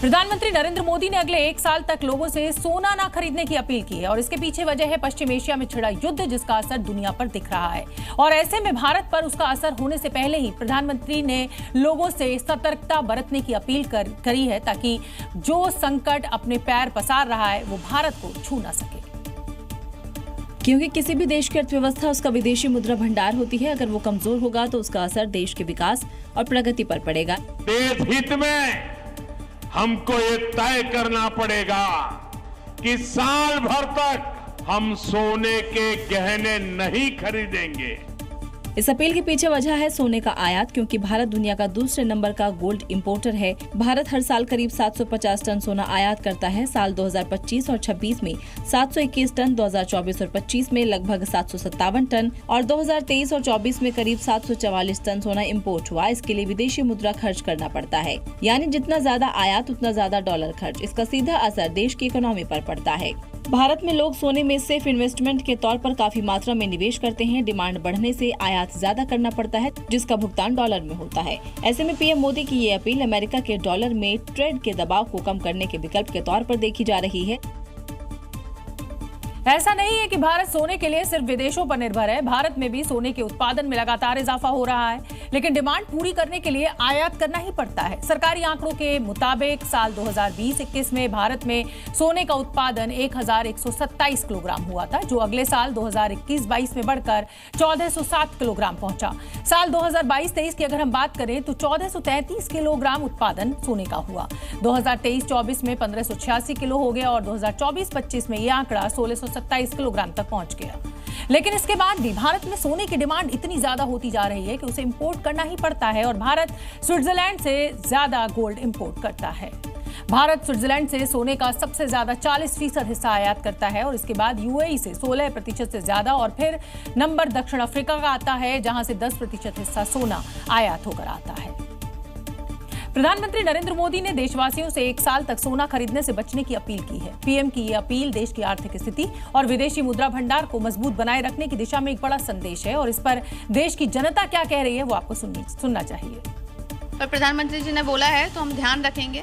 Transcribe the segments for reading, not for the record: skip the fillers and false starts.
प्रधानमंत्री नरेंद्र मोदी ने अगले 1 साल तक लोगों से सोना ना खरीदने की अपील की है और इसके पीछे वजह है पश्चिम एशिया में छिड़ा युद्ध, जिसका असर दुनिया पर दिख रहा है। और ऐसे में भारत पर उसका असर होने से पहले ही प्रधानमंत्री ने लोगों से सतर्कता बरतने की अपील करी है, ताकि जो संकट अपने पैर पसार रहा है वो भारत को छू ना सके। क्योंकि किसी भी देश की अर्थव्यवस्था उसका विदेशी मुद्रा भंडार होती है। अगर वो कमजोर होगा तो उसका असर देश के विकास और प्रगति पर पड़ेगा। देश हित में हमको ये तय करना पड़ेगा कि साल भर तक हम सोने के गहने नहीं खरीदेंगे। इस अपील के पीछे वजह है सोने का आयात, क्योंकि भारत दुनिया का दूसरे नंबर का गोल्ड इंपोर्टर है। भारत हर साल करीब 750 टन सोना आयात करता है। साल 2025 और 26 में 721 टन, 2024 और 25 में लगभग 757 टन और 2023 और 24 में करीब 744 टन सोना इंपोर्ट हुआ। इसके लिए विदेशी मुद्रा खर्च करना पड़ता है, यानी जितना ज्यादा आयात उतना ज्यादा डॉलर खर्च। इसका सीधा असर देश की इकोनॉमी पर पड़ता है। भारत में लोग सोने में सिर्फ इन्वेस्टमेंट के तौर पर काफी मात्रा में निवेश करते हैं। डिमांड बढ़ने से आयात ज्यादा करना पड़ता है, जिसका भुगतान डॉलर में होता है। ऐसे में पीएम मोदी की ये अपील अमेरिका के डॉलर में ट्रेड के दबाव को कम करने के विकल्प के तौर पर देखी जा रही है। ऐसा नहीं है कि भारत सोने के लिए सिर्फ विदेशों पर निर्भर है। भारत में भी सोने के उत्पादन में लगातार इजाफा हो रहा है, लेकिन डिमांड पूरी करने के लिए आयात करना ही पड़ता है। सरकारी आंकड़ों के मुताबिक साल 2020-21 में भारत में सोने का उत्पादन 1127 किलोग्राम हुआ था, जो अगले साल 2021-22 में बढ़कर 1407 किलोग्राम पहुंचा। साल 2022-23 की अगर हम बात करें तो 1433 किलोग्राम उत्पादन सोने का हुआ। 2023-24 में 1586 किलो हो गया और 2024-25 में यह आंकड़ा 1627 किलोग्राम तक पहुंच गया। लेकिन इसके बाद भी भारत में सोने की डिमांड इतनी ज्यादा होती जा रही है कि उसे इंपोर्ट करना ही पड़ता है और भारत स्विट्जरलैंड से ज्यादा गोल्ड इंपोर्ट करता है। भारत स्विट्जरलैंड से सोने का सबसे ज्यादा 40% हिस्सा आयात करता है और इसके बाद यूएई से 16% से ज्यादा और फिर नंबर दक्षिण अफ्रीका का आता है, जहां से 10% हिस्सा सोना आयात होकर आता है। प्रधानमंत्री नरेंद्र मोदी ने देशवासियों से 1 साल तक सोना खरीदने से बचने की अपील की है। पीएम की ये अपील देश की आर्थिक स्थिति और विदेशी मुद्रा भंडार को मजबूत बनाए रखने की दिशा में एक बड़ा संदेश है और इस पर देश की जनता क्या कह रही है वो आपको सुनना चाहिए। पर प्रधानमंत्री जी ने बोला है तो हम ध्यान रखेंगे।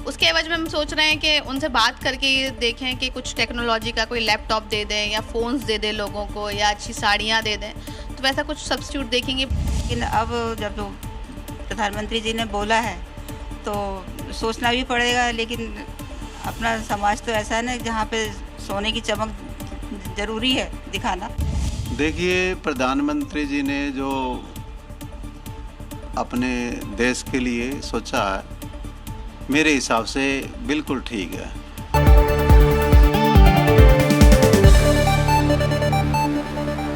उसके एवज में हम सोच रहे हैं कि उनसे बात करके देखें कि कुछ टेक्नोलॉजी का कोई लैपटॉप दे दें या फ़ोन्स दे दें लोगों को, या अच्छी साड़ियाँ दे दें, तो वैसा कुछ सब्स्टिट्यूट देखेंगे। लेकिन अब जब तो प्रधानमंत्री जी ने बोला है तो सोचना भी पड़ेगा। लेकिन अपना समाज तो ऐसा है ना जहाँ पे सोने की चमक जरूरी है दिखाना। देखिए, प्रधानमंत्री जी ने जो अपने देश के लिए सोचा है, मेरे हिसाब से बिल्कुल ठीक है।